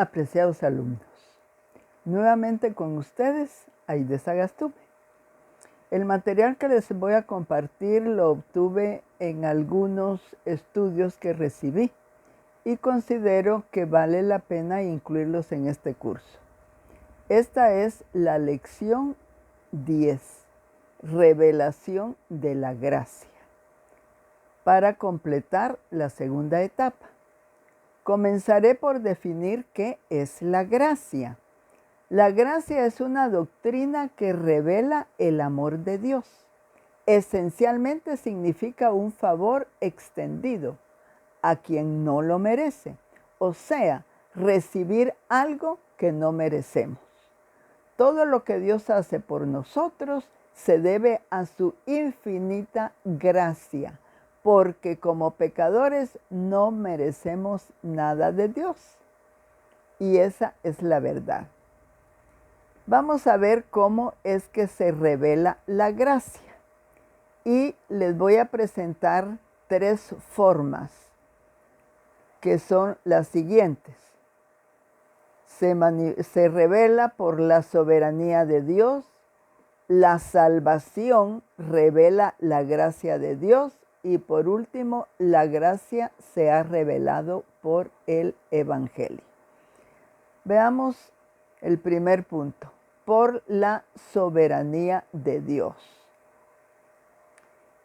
Apreciados alumnos, nuevamente con ustedes, Aide Sagastume. El material que les voy a compartir lo obtuve en algunos estudios que recibí y considero que vale la pena incluirlos en este curso. Esta es la lección 10, Revelación de la Gracia, para completar la segunda etapa. Comenzaré por definir qué es la gracia. La gracia es una doctrina que revela el amor de Dios. Esencialmente significa un favor extendido a quien no lo merece, o sea, recibir algo que no merecemos. Todo lo que Dios hace por nosotros se debe a su infinita gracia, porque como pecadores no merecemos nada de Dios. Y esa es la verdad. Vamos a ver cómo es que se revela la gracia. Y les voy a presentar 3 formas, que son las siguientes. Se revela por la soberanía de Dios, la salvación revela la gracia de Dios y por último, la gracia se ha revelado por el Evangelio. Veamos el primer punto, por la soberanía de Dios.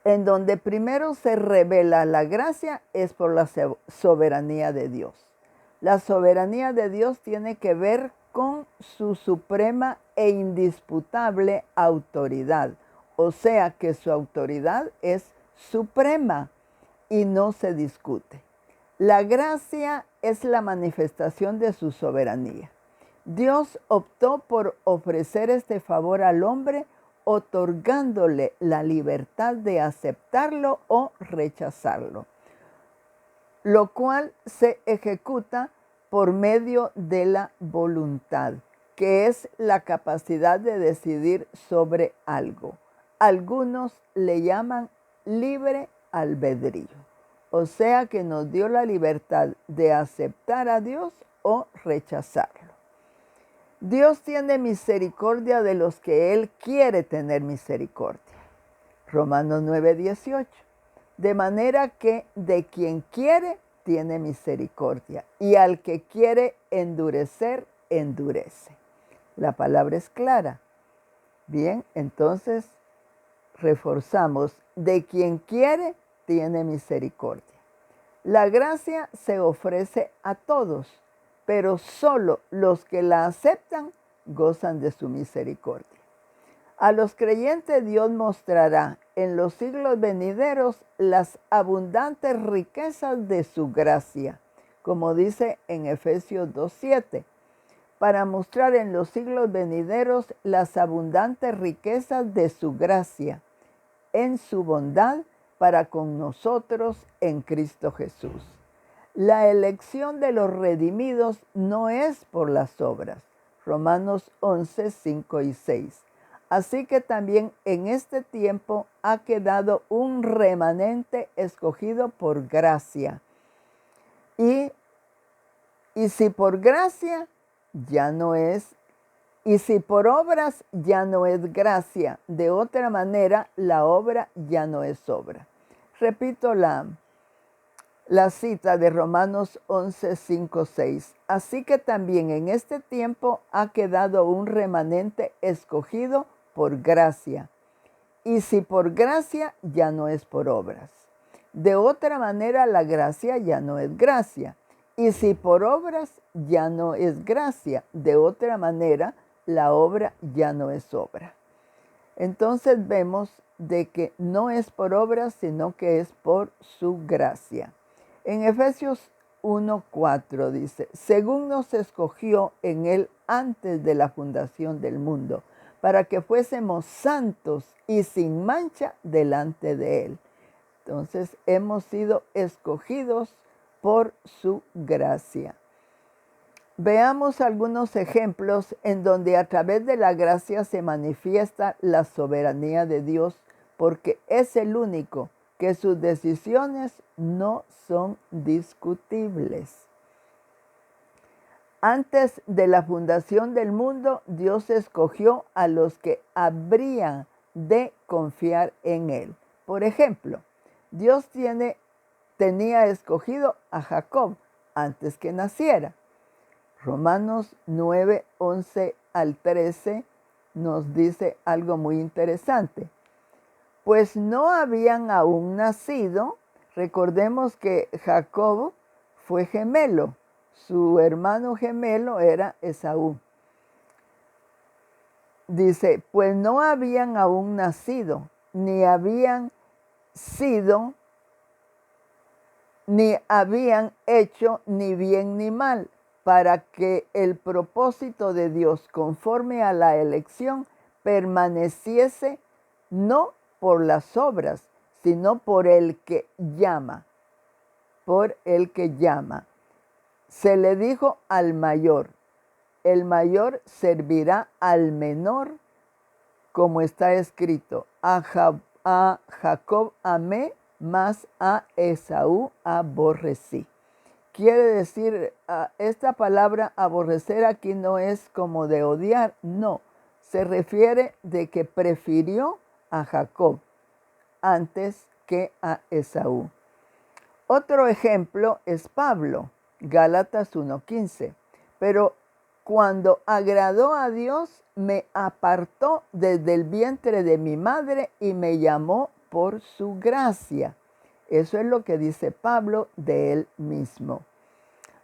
En donde primero se revela la gracia es por la soberanía de Dios. La soberanía de Dios tiene que ver con su suprema e indisputable autoridad. O sea que su autoridad es suprema y no se discute. La gracia es la manifestación de su soberanía. Dios optó por ofrecer este favor al hombre, otorgándole la libertad de aceptarlo o rechazarlo, lo cual se ejecuta por medio de la voluntad, que es la capacidad de decidir sobre algo. Algunos le llaman libre albedrío, o sea que nos dio la libertad de aceptar a Dios o rechazarlo. Dios tiene misericordia de los que Él quiere tener misericordia. Romanos 9:18. De manera que de quien quiere, tiene misericordia. Y al que quiere endurecer, endurece. La palabra es clara. Bien, entonces reforzamos. De quien quiere, tiene misericordia. La gracia se ofrece a todos, pero solo los que la aceptan gozan de su misericordia. A los creyentes Dios mostrará en los siglos venideros las abundantes riquezas de su gracia, como dice en Efesios 2:7, para mostrar en los siglos venideros las abundantes riquezas de su gracia, en su bondad para con nosotros en Cristo Jesús. La elección de los redimidos no es por las obras. Romanos 11, 5 y 6. Así que también en este tiempo ha quedado un remanente escogido por gracia. Y si por gracia, ya no es. Y si por obras, ya no es gracia. De otra manera, la obra ya no es obra. Repito la cita de Romanos 11, 5, 6. Así que también en este tiempo ha quedado un remanente escogido por gracia. Y si por gracia, ya no es por obras. De otra manera, la gracia ya no es gracia. Y si por obras, ya no es gracia. De otra manera, la obra ya no es obra. Entonces vemos de que no es por obras, sino que es por su gracia. En Efesios 1:4 dice, según nos escogió en Él antes de la fundación del mundo, para que fuésemos santos y sin mancha delante de Él. Entonces hemos sido escogidos por su gracia. Veamos algunos ejemplos en donde a través de la gracia se manifiesta la soberanía de Dios, porque es el único que sus decisiones no son discutibles. Antes de la fundación del mundo, Dios escogió a los que habrían de confiar en Él. Por ejemplo, Dios tenía escogido a Jacob antes que naciera. Romanos 9, 11 al 13 nos dice algo muy interesante. Pues no habían aún nacido. Recordemos que Jacob fue gemelo. Su hermano gemelo era Esaú. Dice, pues no habían aún nacido, ni habían sido, ni habían hecho ni bien ni mal, para que el propósito de Dios conforme a la elección permaneciese no por las obras, sino por el que llama, por el que llama. Se le dijo al mayor, el mayor servirá al menor, como está escrito, a Jacob amé, mas a Esaú aborrecí. Quiere decir, esta palabra aborrecer aquí no es como de odiar, no. Se refiere de que prefirió a Jacob antes que a Esaú. Otro ejemplo es Pablo, Gálatas 1:15. Pero cuando agradó a Dios, me apartó desde el vientre de mi madre y me llamó por su gracia. Eso es lo que dice Pablo de él mismo.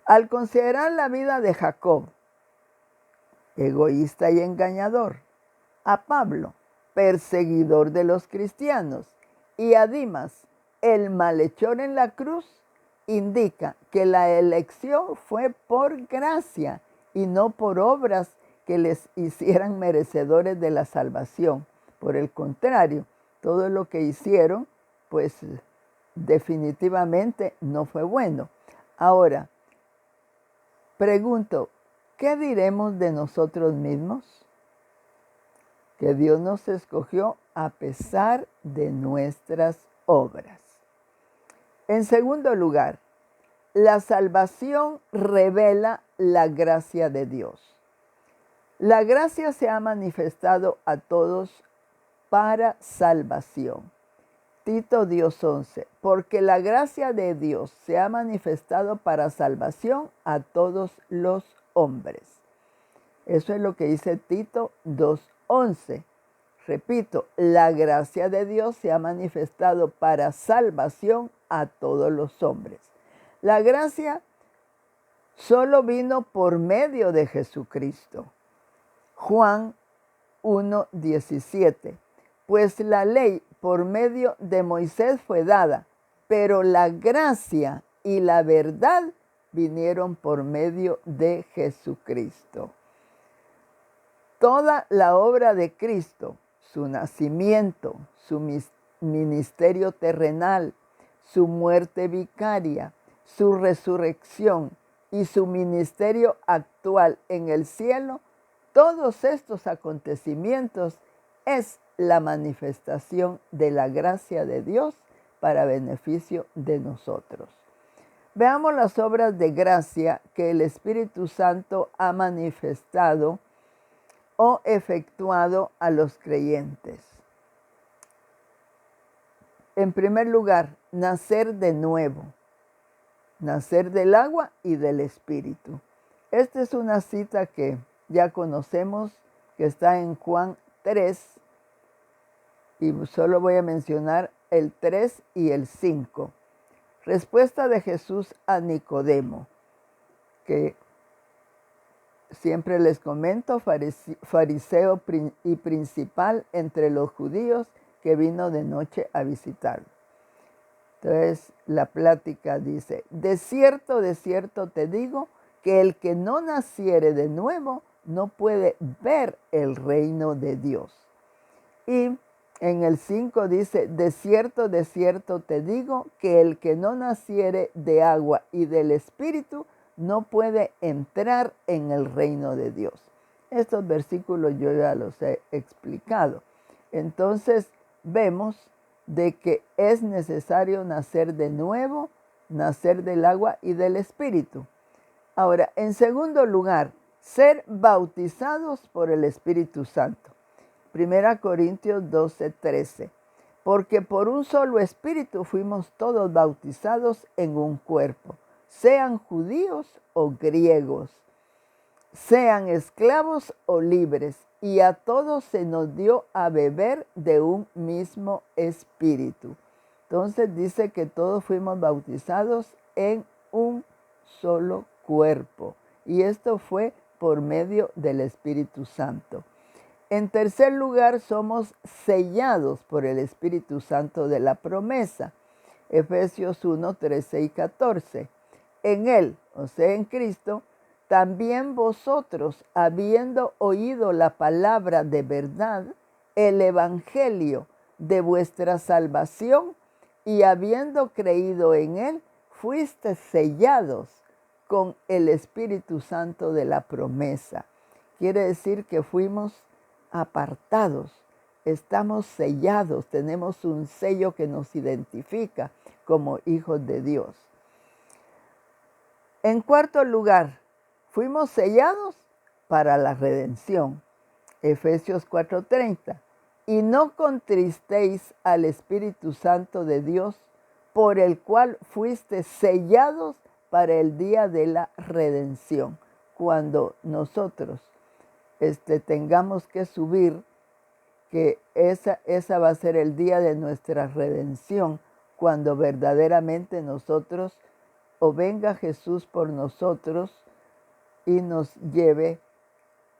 Al considerar la vida de Jacob, egoísta y engañador, a Pablo, perseguidor de los cristianos, y a Dimas, el malhechor en la cruz, indica que la elección fue por gracia y no por obras que les hicieran merecedores de la salvación. Por el contrario, todo lo que hicieron, pues definitivamente no fue bueno. Ahora, pregunto, ¿qué diremos de nosotros mismos? Que Dios nos escogió a pesar de nuestras obras. En segundo lugar, la salvación revela la gracia de Dios. La gracia se ha manifestado a todos para salvación. Tito 2:11, porque la gracia de Dios se ha manifestado para salvación a todos los hombres. Eso es lo que dice Tito 2:11. Repito, la gracia de Dios se ha manifestado para salvación a todos los hombres. La gracia solo vino por medio de Jesucristo. Juan 1:17. Pues la ley por medio de Moisés fue dada, pero la gracia y la verdad vinieron por medio de Jesucristo. Toda la obra de Cristo, su nacimiento, su ministerio terrenal, su muerte vicaria, su resurrección y su ministerio actual en el cielo, todos estos acontecimientos es la manifestación de la gracia de Dios para beneficio de nosotros. Veamos las obras de gracia que el Espíritu Santo ha manifestado o efectuado a los creyentes. En primer lugar, nacer de nuevo, nacer del agua y del Espíritu. Esta es una cita que ya conocemos, que está en Juan 3, y solo voy a mencionar el 3 y el 5. Respuesta de Jesús a Nicodemo, que siempre les comento, fariseo y principal entre los judíos, que vino de noche a visitarlo. Entonces la plática dice, de cierto te digo, que el que no naciere de nuevo no puede ver el reino de Dios. Y en el 5 dice, de cierto te digo, que el que no naciere de agua y del Espíritu no puede entrar en el reino de Dios. Estos versículos yo ya los he explicado. Entonces vemos de que es necesario nacer de nuevo, nacer del agua y del Espíritu. Ahora, en segundo lugar, ser bautizados por el Espíritu Santo. 1 Corintios 12:13. Porque por un solo Espíritu fuimos todos bautizados en un cuerpo, sean judíos o griegos, sean esclavos o libres, y a todos se nos dio a beber de un mismo Espíritu. Entonces dice que todos fuimos bautizados en un solo cuerpo, y esto fue por medio del Espíritu Santo. En tercer lugar, somos sellados por el Espíritu Santo de la promesa. Efesios 1, 13 y 14. En Él, o sea, en Cristo, también vosotros, habiendo oído la palabra de verdad, el evangelio de vuestra salvación, y habiendo creído en Él, fuisteis sellados con el Espíritu Santo de la promesa. Quiere decir que fuimos apartados, estamos sellados, tenemos un sello que nos identifica como hijos de Dios. En cuarto lugar, fuimos sellados para la redención. Efesios 4:30. Y no contristéis al Espíritu Santo de Dios, por el cual fuiste sellados para el día de la redención. Cuando nosotros tengamos que subir, que esa va a ser el día de nuestra redención, cuando verdaderamente nosotros, o venga Jesús por nosotros y nos lleve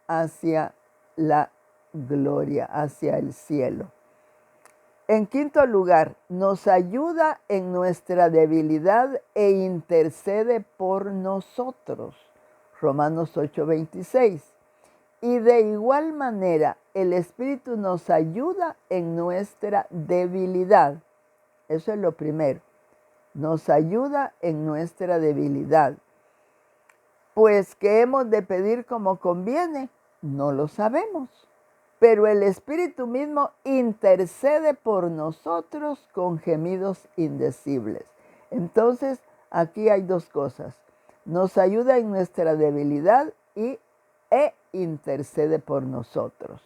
hacia la gloria, hacia el cielo. En quinto lugar, nos ayuda en nuestra debilidad e intercede por nosotros. Romanos 8:26. Y de igual manera, el Espíritu nos ayuda en nuestra debilidad. Eso es lo primero. Nos ayuda en nuestra debilidad. Pues, ¿qué hemos de pedir como conviene? No lo sabemos. Pero el Espíritu mismo intercede por nosotros con gemidos indecibles. Entonces, aquí hay dos cosas. Nos ayuda en nuestra debilidad e intercede por nosotros.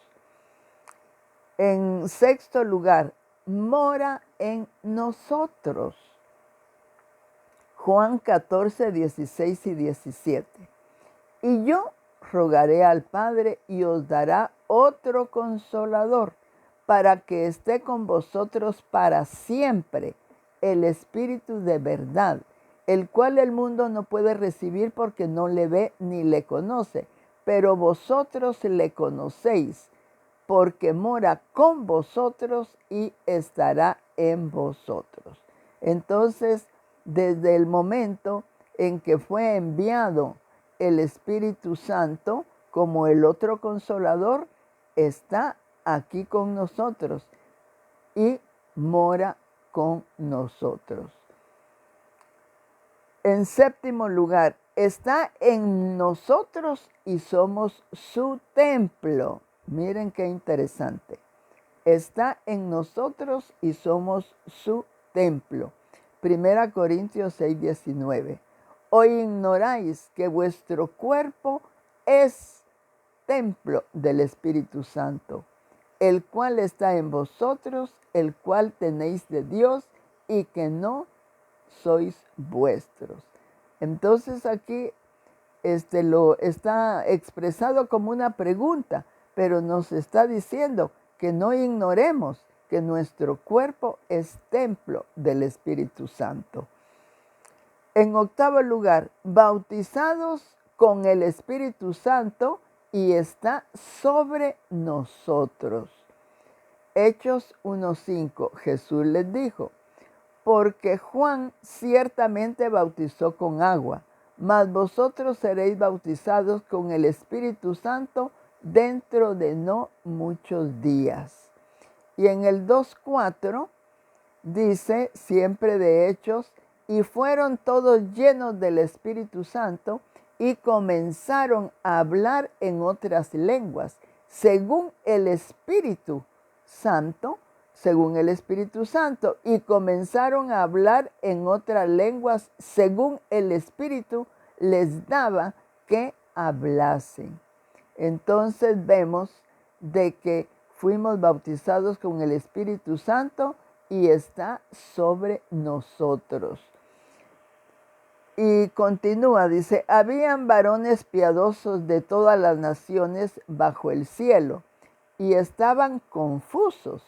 En sexto lugar, mora en nosotros. Juan 14, 16 y 17. Y yo rogaré al Padre y os dará otro consolador para que esté con vosotros para siempre, el Espíritu de verdad, el cual el mundo no puede recibir porque no le ve ni le conoce, pero vosotros le conocéis, porque mora con vosotros y estará en vosotros. Entonces, desde el momento en que fue enviado el Espíritu Santo como el otro consolador, está aquí con nosotros y mora con nosotros. En séptimo lugar, está en nosotros y somos su templo. Miren qué interesante. Está en nosotros y somos su templo. 1 Corintios 6, 19. ¿O ignoráis que vuestro cuerpo es templo del Espíritu Santo, el cual está en vosotros, el cual tenéis de Dios y que no sois vuestros? Entonces aquí lo está expresado como una pregunta, pero nos está diciendo que no ignoremos que nuestro cuerpo es templo del Espíritu Santo. En octavo lugar, bautizados con el Espíritu Santo y está sobre nosotros. Hechos 1:5, Jesús les dijo: porque Juan ciertamente bautizó con agua, mas vosotros seréis bautizados con el Espíritu Santo dentro de no muchos días. Y en el 2:4 dice, siempre de Hechos, y fueron todos llenos del Espíritu Santo y comenzaron a hablar en otras lenguas, según el Espíritu Santo, y comenzaron a hablar en otras lenguas según el Espíritu les daba que hablasen. Entonces vemos de que fuimos bautizados con el Espíritu Santo y está sobre nosotros. Y continúa, dice, habían varones piadosos de todas las naciones bajo el cielo y estaban confusos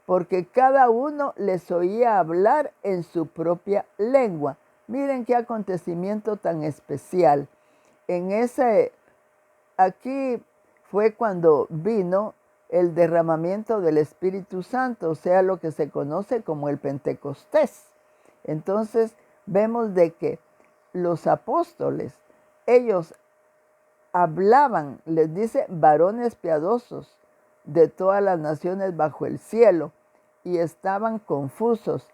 porque cada uno les oía hablar en su propia lengua. Miren qué acontecimiento tan especial. Aquí fue cuando vino el derramamiento del Espíritu Santo, o sea, lo que se conoce como el Pentecostés. Entonces vemos de que los apóstoles, ellos hablaban, les dice, varones piadosos de todas las naciones bajo el cielo, y estaban confusos.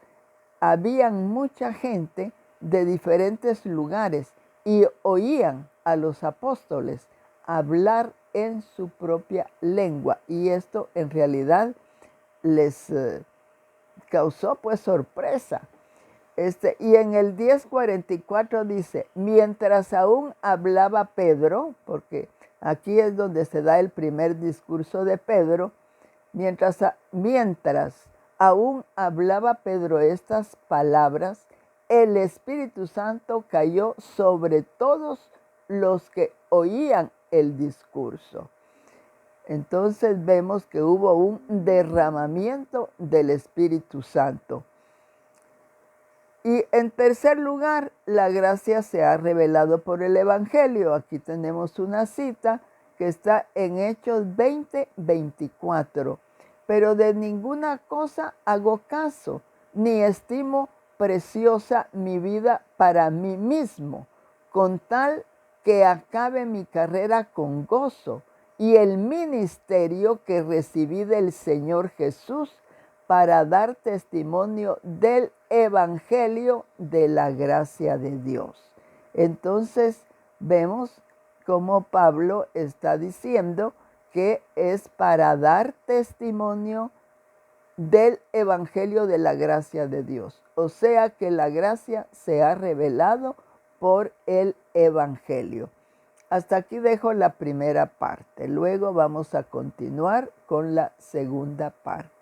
Habían mucha gente de diferentes lugares y oían a los apóstoles hablar en su propia lengua, y esto en realidad les causó pues sorpresa. Y en el 10:44 dice, mientras aún hablaba Pedro, porque aquí es donde se da el primer discurso de Pedro, mientras aún hablaba Pedro estas palabras, el Espíritu Santo cayó sobre todos los que oían el discurso. Entonces vemos que hubo un derramamiento del Espíritu Santo. Y en tercer lugar, la gracia se ha revelado por el Evangelio. Aquí tenemos una cita que está en Hechos 20:24. Pero de ninguna cosa hago caso, ni estimo preciosa mi vida para mí mismo, con tal que acabe mi carrera con gozo y el ministerio que recibí del Señor Jesús para dar testimonio del Evangelio de la gracia de Dios. Entonces vemos cómo Pablo está diciendo que es para dar testimonio del Evangelio de la gracia de Dios. O sea que la gracia se ha revelado por el Evangelio. Hasta aquí dejo la primera parte. Luego vamos a continuar con la segunda parte.